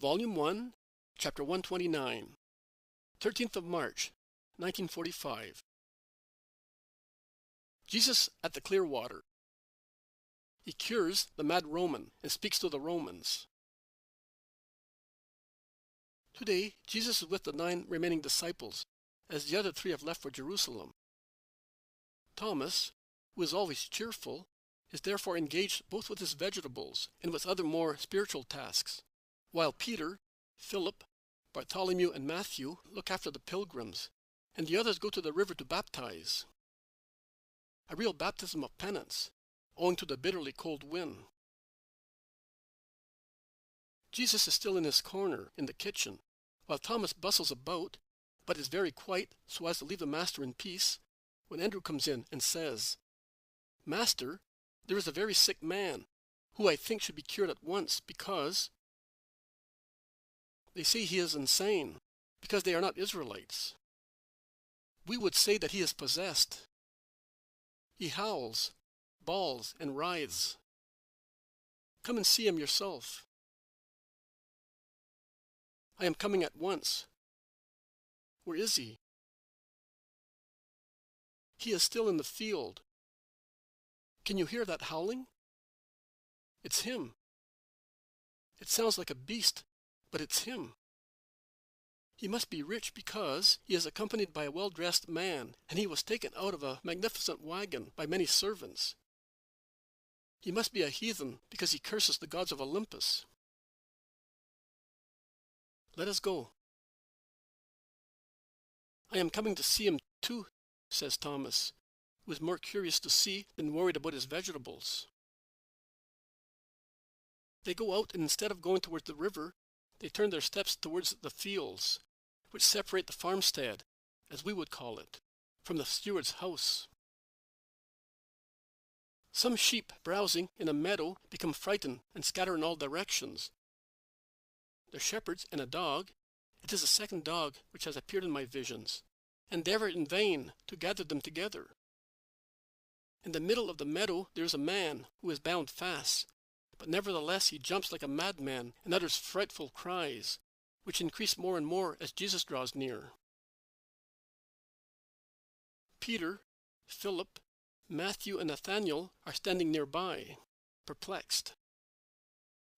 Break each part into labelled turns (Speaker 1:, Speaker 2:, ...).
Speaker 1: Volume 1, Chapter 129, 13th of March, 1945. Jesus at the clear water. He cures the mad Roman and speaks to the Romans. Today, Jesus is with the 9 remaining disciples, as the other 3 have left for Jerusalem. Thomas, who is always cheerful, is therefore engaged both with his vegetables and with other more spiritual tasks, while Peter, Philip, Bartholomew, and Matthew look after the pilgrims, and the others go to the river to baptize. A real baptism of penance, owing to the bitterly cold wind. Jesus is still in his corner in the kitchen, while Thomas bustles about, but is very quiet so as to leave the Master in peace, when Andrew comes in and says, "Master, there is a very sick man, who I think should be cured at once, because they say he is insane, because they are not Israelites. We would say that he is possessed. He howls, bawls, and writhes. Come and see him yourself." "I am coming at once." "Where is he?" "He is still in the field." "Can you hear that howling?" "It's him." "It sounds like a beast, but it's him." "He must be rich because he is accompanied by a well-dressed man, and he was taken out of a magnificent wagon by many servants. He must be a heathen because he curses the gods of Olympus." "Let us go." "I am coming to see him too," says Thomas, who is more curious to see than worried about his vegetables. They go out, and instead of going towards the river, they turn their steps towards the fields, which separate the farmstead, as we would call it, from the steward's house. Some sheep browsing in a meadow become frightened and scatter in all directions. The shepherds and a dog, it is a second dog which has appeared in my visions, endeavor in vain to gather them together. In the middle of the meadow there is a man who is bound fast, but nevertheless he jumps like a madman and utters frightful cries, which increase more and more as Jesus draws near. Peter, Philip, Matthew, and Nathanael are standing nearby, perplexed.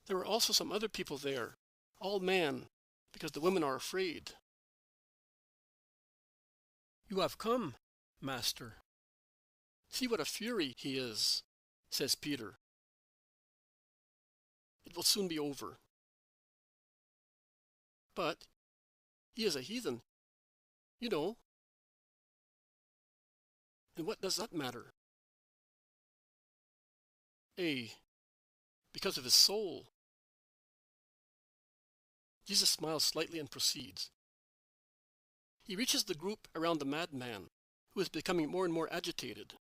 Speaker 1: There are also some other people there, all men, because the women are afraid. "You have come, Master." "See what a fury he is," says Peter. "It will soon be over." "But he is a heathen, you know." "And what does that matter?" Because of his soul." Jesus smiles slightly and proceeds. He reaches the group around the madman, who is becoming more and more agitated.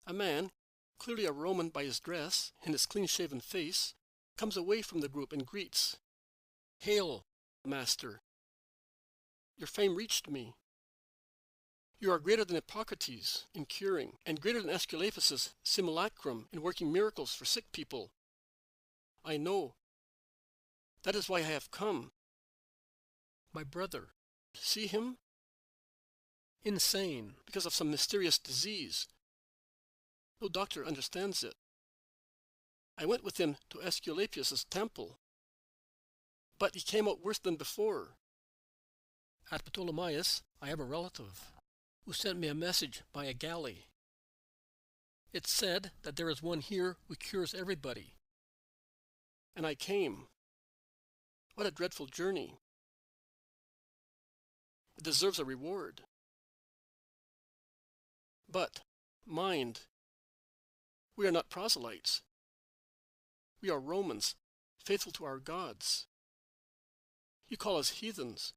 Speaker 1: A man, clearly a Roman by his dress and his clean-shaven face, comes away from the group and greets, "Hail, Master! Your fame reached me. You are greater than Hippocrates in curing, and greater than Aesculapius' simulacrum in working miracles for sick people. I know. That is why I have come. My brother, see him? Insane because of some mysterious disease. No doctor understands it. I went with him to Aesculapius' temple, but he came out worse than before. At Ptolemaeus I have a relative who sent me a message by a galley. It said that there is one here who cures everybody. And I came. What a dreadful journey. It deserves a reward. But, mind, we are not proselytes. We are Romans, faithful to our gods. You call us heathens.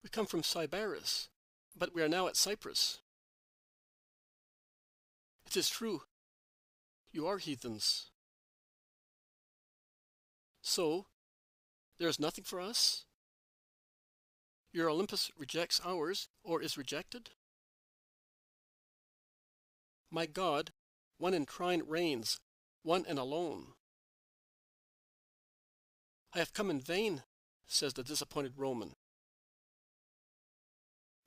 Speaker 1: We come from Sybaris, but we are now at Cyprus. It is true, you are heathens. So, there is nothing for us? Your Olympus rejects ours, or is rejected? My God, one enshrined reigns, one and alone. I have come in vain, says the disappointed Roman.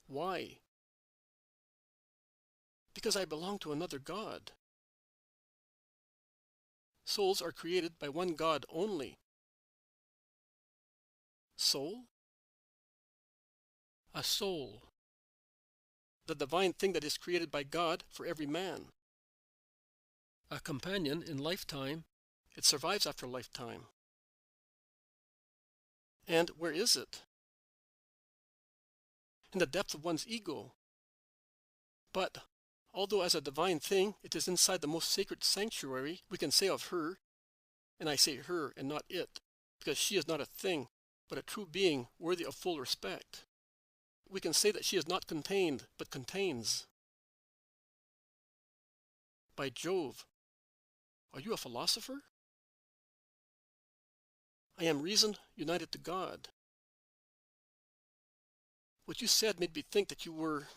Speaker 1: Why? Because I belong to another God. Souls are created by one God only. Soul? A soul. The divine thing that is created by God for every man. A companion in lifetime, it survives after lifetime. And where is it? In the depth of one's ego. But, although as a divine thing it is inside the most sacred sanctuary, we can say of her, and I say her and not it, because she is not a thing, but a true being worthy of full respect. We can say that she is not contained, but contains. By Jove, are you a philosopher? I am reason united to God. What you said made me think that you were...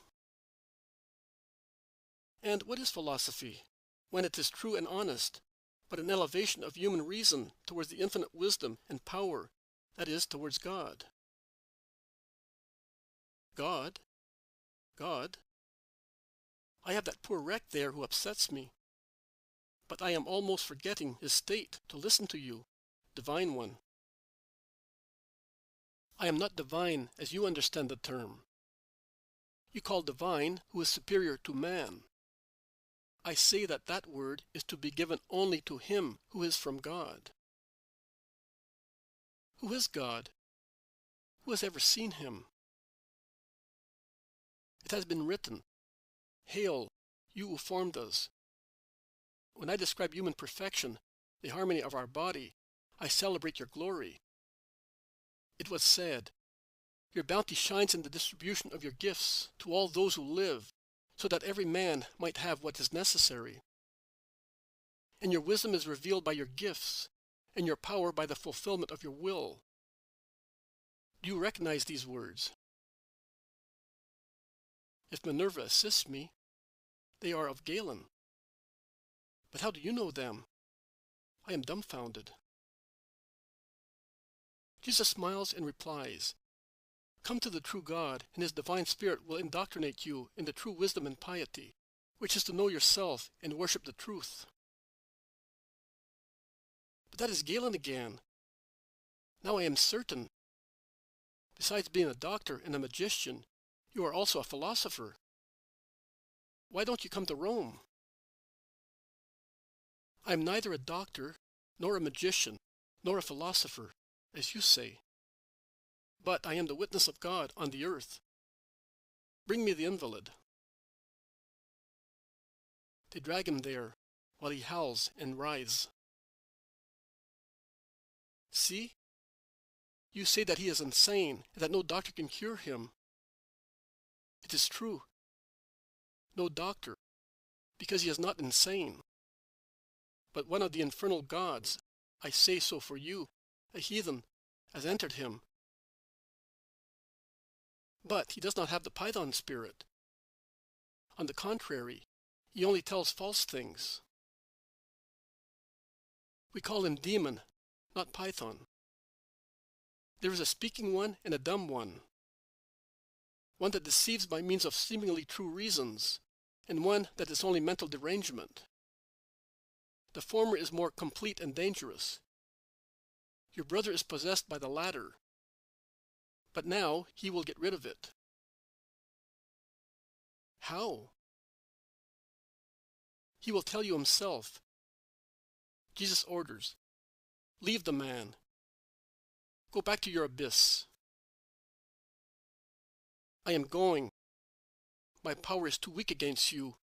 Speaker 1: And what is philosophy, when it is true and honest, but an elevation of human reason towards the infinite wisdom and power, that is, towards God? God? God? I have that poor wreck there who upsets me. But I am almost forgetting his state to listen to you, divine one. I am not divine as you understand the term. You call divine who is superior to man. I say that that word is to be given only to him who is from God. Who is God? Who has ever seen him? It has been written, "Hail, you who formed us." When I describe human perfection, the harmony of our body, I celebrate your glory. It was said, "Your bounty shines in the distribution of your gifts to all those who live, so that every man might have what is necessary." And your wisdom is revealed by your gifts, and your power by the fulfillment of your will. Do you recognize these words? If Minerva assists me, they are of Galen. But how do you know them? I am dumbfounded. Jesus smiles and replies, "Come to the true God, and his divine spirit will indoctrinate you in the true wisdom and piety, which is to know yourself and worship the truth." But that is Galen again. Now I am certain. Besides being a doctor and a magician, you are also a philosopher. Why don't you come to Rome? I am neither a doctor, nor a magician, nor a philosopher, as you say. But I am the witness of God on the earth. Bring me the invalid. They drag him there, while he howls and writhes. See? You say that he is insane, and that no doctor can cure him. It is true. No doctor, because he is not insane. But one of the infernal gods, I say so for you, a heathen, has entered him. But he does not have the Python spirit. On the contrary, he only tells false things. We call him demon, not Python. There is a speaking one and a dumb one that deceives by means of seemingly true reasons, and one that is only mental derangement. The former is more complete and dangerous. Your brother is possessed by the latter, but now he will get rid of it. How? He will tell you himself. Jesus orders, "Leave the man. Go back to your abyss." I am going. My power is too weak against you.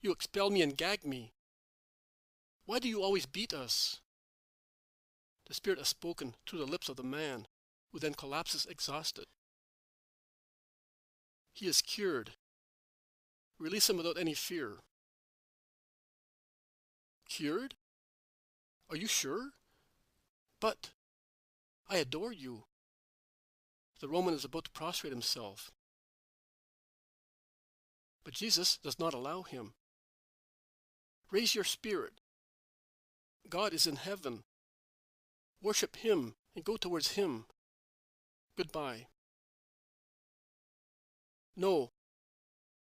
Speaker 1: You expel me and gag me. Why do you always beat us? The spirit has spoken through the lips of the man, who then collapses exhausted. He is cured. Release him without any fear. Cured? Are you sure? But I adore you. The Roman is about to prostrate himself. But Jesus does not allow him. Raise your spirit. God is in heaven. Worship him and go towards him. Goodbye. No,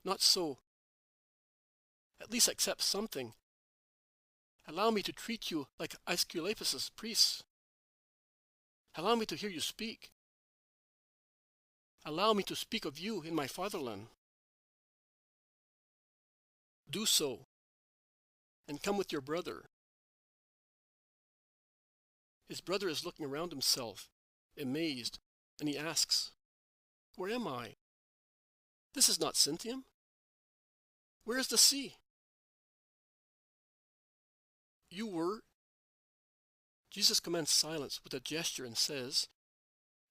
Speaker 1: not so. At least accept something. Allow me to treat you like Aesculapius' priests. Allow me to hear you speak. Allow me to speak of you in my fatherland. Do so, and come with your brother. His brother is looking around himself, amazed, and he asks, "Where am I? This is not Sintiam. Where is the sea?" You were. Jesus commands silence with a gesture and says,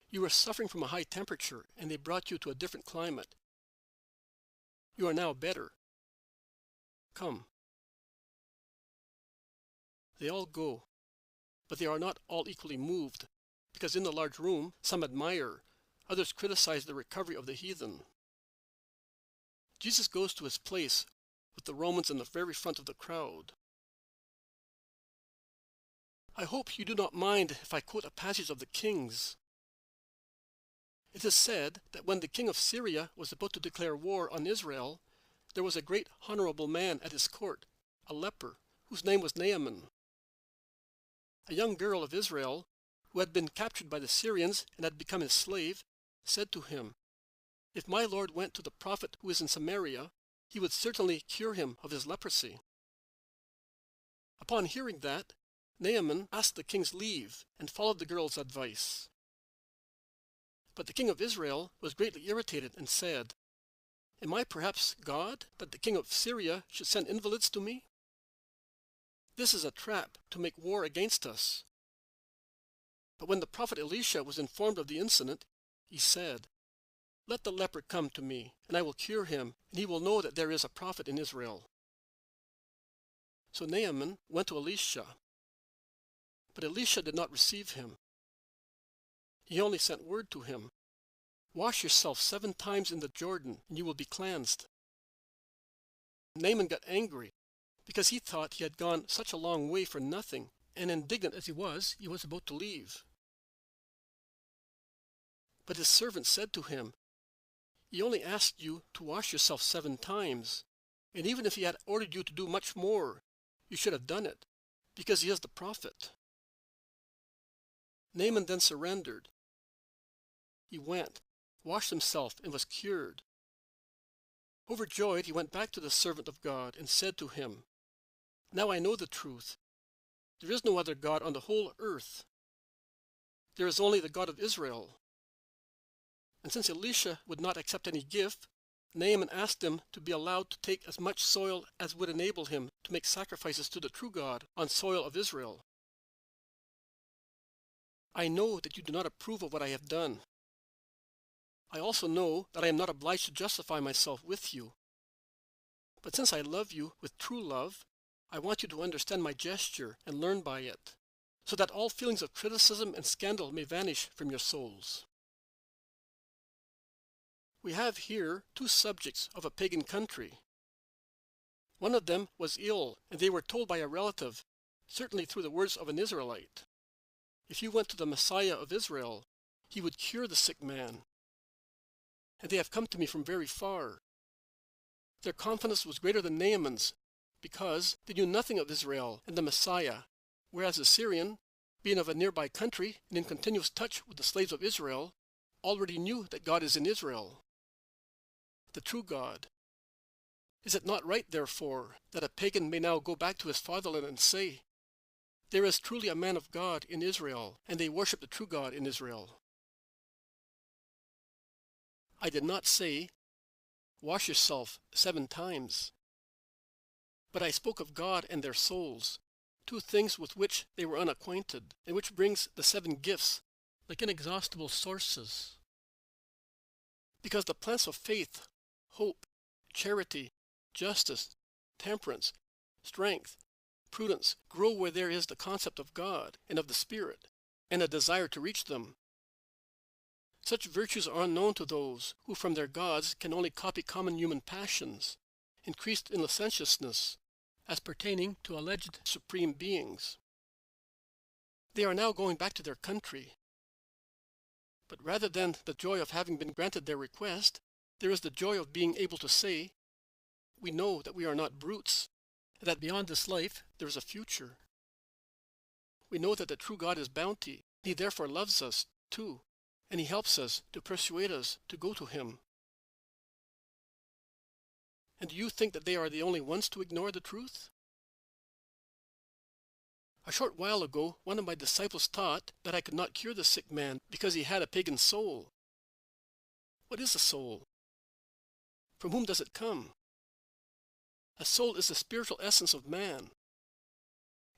Speaker 1: "You were suffering from a high temperature, and they brought you to a different climate. You are now better. Come." They all go, but they are not all equally moved, because in the large room some admire, others criticize the recovery of the heathen. Jesus goes to his place with the Romans in the very front of the crowd. I hope you do not mind if I quote a passage of the Kings. It is said that when the king of Syria was about to declare war on Israel, there was a great honorable man at his court, a leper, whose name was Naaman. A young girl of Israel, who had been captured by the Syrians and had become his slave, said to him, "If my lord went to the prophet who is in Samaria, he would certainly cure him of his leprosy." Upon hearing that, Naaman asked the king's leave and followed the girl's advice. But the king of Israel was greatly irritated and said, "Am I perhaps God, that the king of Syria should send invalids to me? This is a trap to make war against us." But when the prophet Elisha was informed of the incident, he said, "Let the leper come to me, and I will cure him, and he will know that there is a prophet in Israel." So Naaman went to Elisha. But Elisha did not receive him. He only sent word to him, "Wash yourself 7 times in the Jordan, and you will be cleansed." Naaman got angry, because he thought he had gone such a long way for nothing, and indignant as he was about to leave. But his servant said to him, "He only asked you to wash yourself 7 times, and even if he had ordered you to do much more, you should have done it, because he is the prophet." Naaman then surrendered. He went, washed himself, and was cured. Overjoyed, he went back to the servant of God and said to him, "Now I know the truth. There is no other God on the whole earth. There is only the God of Israel." And since Elisha would not accept any gift, Naaman asked him to be allowed to take as much soil as would enable him to make sacrifices to the true God on soil of Israel. "I know that you do not approve of what I have done. I also know that I am not obliged to justify myself with you. But since I love you with true love, I want you to understand my gesture and learn by it, so that all feelings of criticism and scandal may vanish from your souls." We have here 2 subjects of a pagan country. One of them was ill, and they were told by a relative, certainly through the words of an Israelite, "If you went to the Messiah of Israel, he would cure the sick man." And they have come to me from very far. Their confidence was greater than Naaman's, because they knew nothing of Israel and the Messiah, whereas the Syrian, being of a nearby country and in continuous touch with the slaves of Israel, already knew that God is in Israel, the true God. Is it not right, therefore, that a pagan may now go back to his fatherland and say, "There is truly a man of God in Israel, and they worship the true God in Israel"? I did not say, "Wash yourself 7 times." But I spoke of God and their souls, 2 things with which they were unacquainted, and which brings the 7 gifts like inexhaustible sources. Because the plants of faith, hope, charity, justice, temperance, strength, prudence grow where there is the concept of God and of the Spirit, and a desire to reach them. Such virtues are unknown to those who from their gods can only copy common human passions, increased in licentiousness, as pertaining to alleged supreme beings. They are now going back to their country. But rather than the joy of having been granted their request, there is the joy of being able to say, we know that we are not brutes, and that beyond this life there is a future. We know that the true God is bounty. He therefore loves us, too, and He helps us to persuade us to go to Him. And do you think that they are the only ones to ignore the truth? A short while ago, one of my disciples taught that I could not cure the sick man because he had a pagan soul. What is a soul? From whom does it come? A soul is the spiritual essence of man.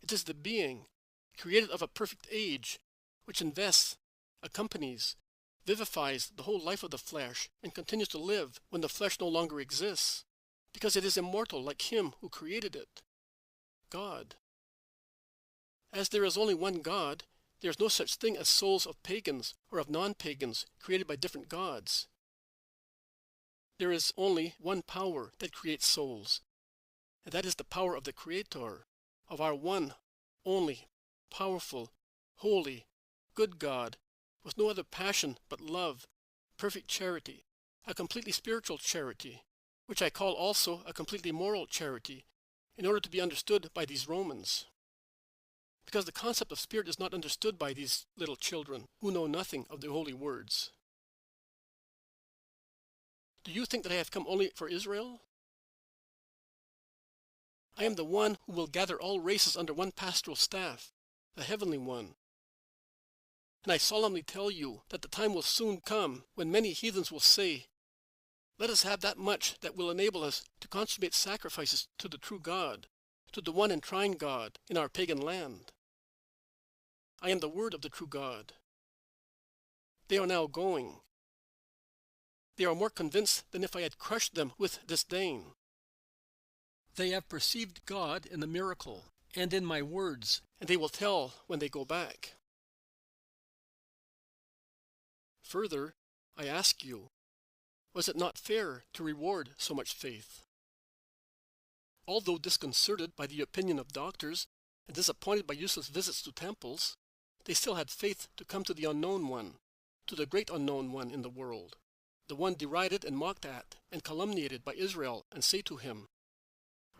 Speaker 1: It is the being, created of a perfect age, which invests, accompanies, vivifies the whole life of the flesh, and continues to live when the flesh no longer exists, because it is immortal like Him who created it, God. As there is only one God, there is no such thing as souls of pagans or of non-pagans created by different gods. There is only one power that creates souls, and that is the power of the Creator, of our one, only, powerful, holy, good God, with no other passion but love, perfect charity, a completely spiritual charity, which I call also a completely moral charity, in order to be understood by these Romans. Because the concept of spirit is not understood by these little children who know nothing of the holy words. Do you think that I have come only for Israel? I am the one who will gather all races under one pastoral staff, the heavenly one. And I solemnly tell you that the time will soon come when many heathens will say, let us have that much that will enable us to consummate sacrifices to the true God, to the one and trine God in our pagan land. I am the word of the true God. They are now going. They are more convinced than if I had crushed them with disdain. They have perceived God in the miracle and in my words, and they will tell when they go back. Further, I ask you, was it not fair to reward so much faith? Although disconcerted by the opinion of doctors and disappointed by useless visits to temples, they still had faith to come to the unknown one, to the great unknown one in the world, the one derided and mocked at and calumniated by Israel, and say to him,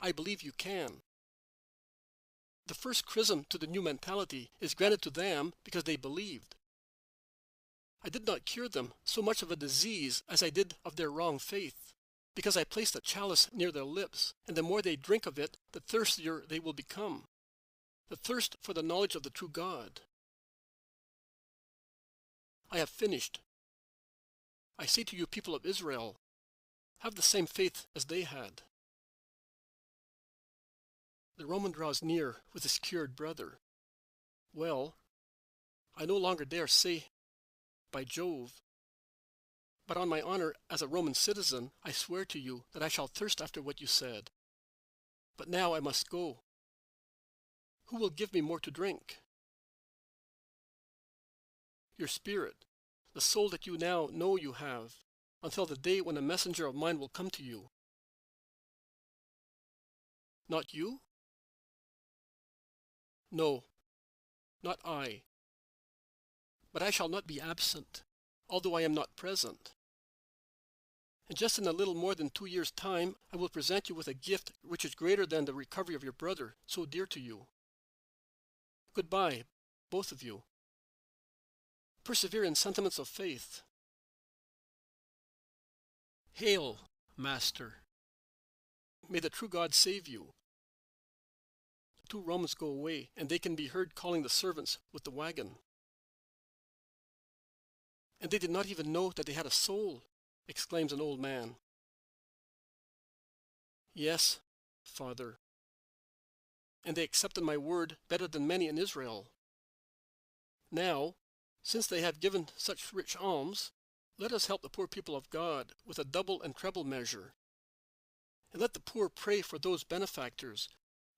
Speaker 1: I believe you can. The first chrism to the new mentality is granted to them because they believed. I did not cure them so much of a disease as I did of their wrong faith, because I placed a chalice near their lips, and the more they drink of it, the thirstier they will become, the thirst for the knowledge of the true God. I have finished. I say to you, people of Israel, have the same faith as they had. The Roman draws near with his cured brother. Well, I no longer dare say, by Jove, but on my honor as a Roman citizen, I swear to you that I shall thirst after what you said. But now I must go. Who will give me more to drink? Your spirit, the soul that you now know you have, until the day when a messenger of mine will come to you. Not you? No, not I. But I shall not be absent, although I am not present. And just in a little more than 2 years' time, I will present you with a gift which is greater than the recovery of your brother, so dear to you. Goodbye, both of you. Persevere in sentiments of faith. Hail, Master. May the true God save you. The 2 Romans go away, and they can be heard calling the servants with the wagon. And they did not even know that they had a soul, exclaims an old man. Yes, Father. And they accepted my word better than many in Israel. Now, since they have given such rich alms, let us help the poor people of God with a double and treble measure. And let the poor pray for those benefactors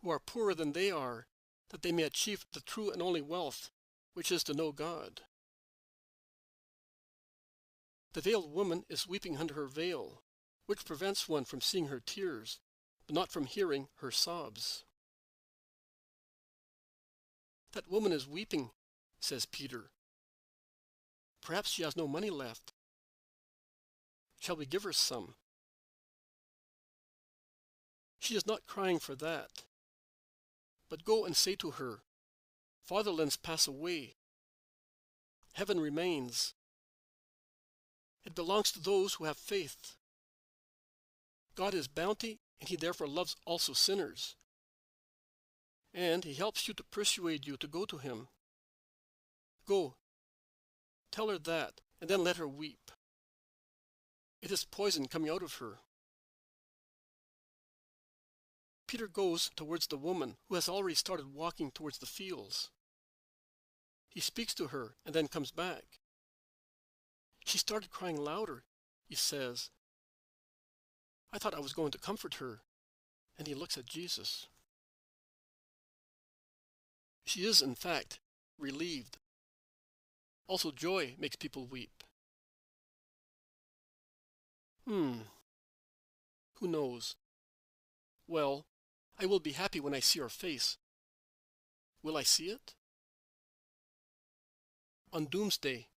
Speaker 1: who are poorer than they are, that they may achieve the true and only wealth, which is to know God. The veiled woman is weeping under her veil, which prevents one from seeing her tears, but not from hearing her sobs. That woman is weeping says Peter. Perhaps she has no money left. Shall we give her some? She is not crying for that. But go and say to her, Fatherlands pass away. Heaven remains. It belongs to those who have faith. God is bounty, and he therefore loves also sinners. And he helps you to persuade you to go to him. Go, tell her that, and then let her weep. It is poison coming out of her. Peter goes towards the woman who has already started walking towards the fields. He speaks to her and then comes back. She started crying louder, he says. I thought I was going to comfort her. And he looks at Jesus. She is, in fact, relieved. Also, joy makes people weep. Who knows? Well, I will be happy when I see her face. Will I see it? On doomsday.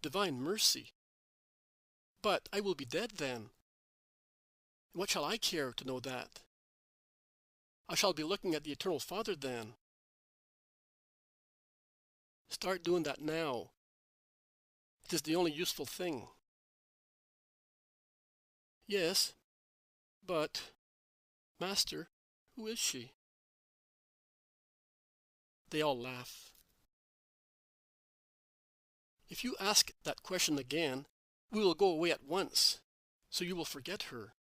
Speaker 1: Divine mercy. But I will be dead then. What shall I care to know that? I shall be looking at the Eternal Father then. Start doing that now. It is the only useful thing. Yes, but, Master, who is she? They all laugh. If you ask that question again, we will go away at once, so you will forget her.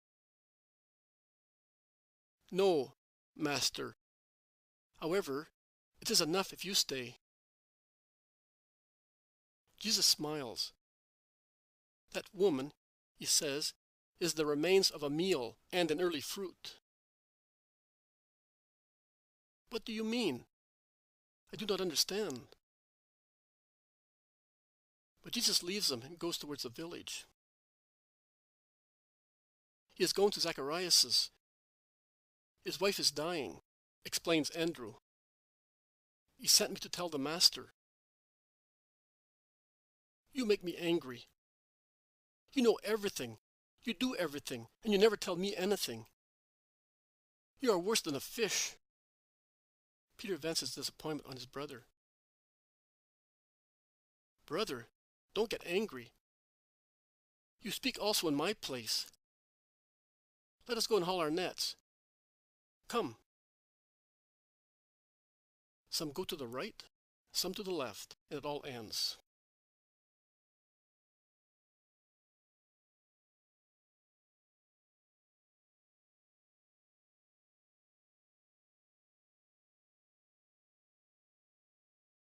Speaker 1: No, Master. However, it is enough if you stay. Jesus smiles. That woman, he says, is the remains of a meal and an early fruit. What do you mean? I do not understand. But Jesus leaves them and goes towards the village. He is going to Zacharias's. His wife is dying, explains Andrew. He sent me to tell the Master. You make me angry. You know everything. You do everything, and you never tell me anything. You are worse than a fish. Peter vents his disappointment on his brother. Brother, don't get angry. You speak also in my place. Let us go and haul our nets. Come. Some go to the right, some to the left, and it all ends.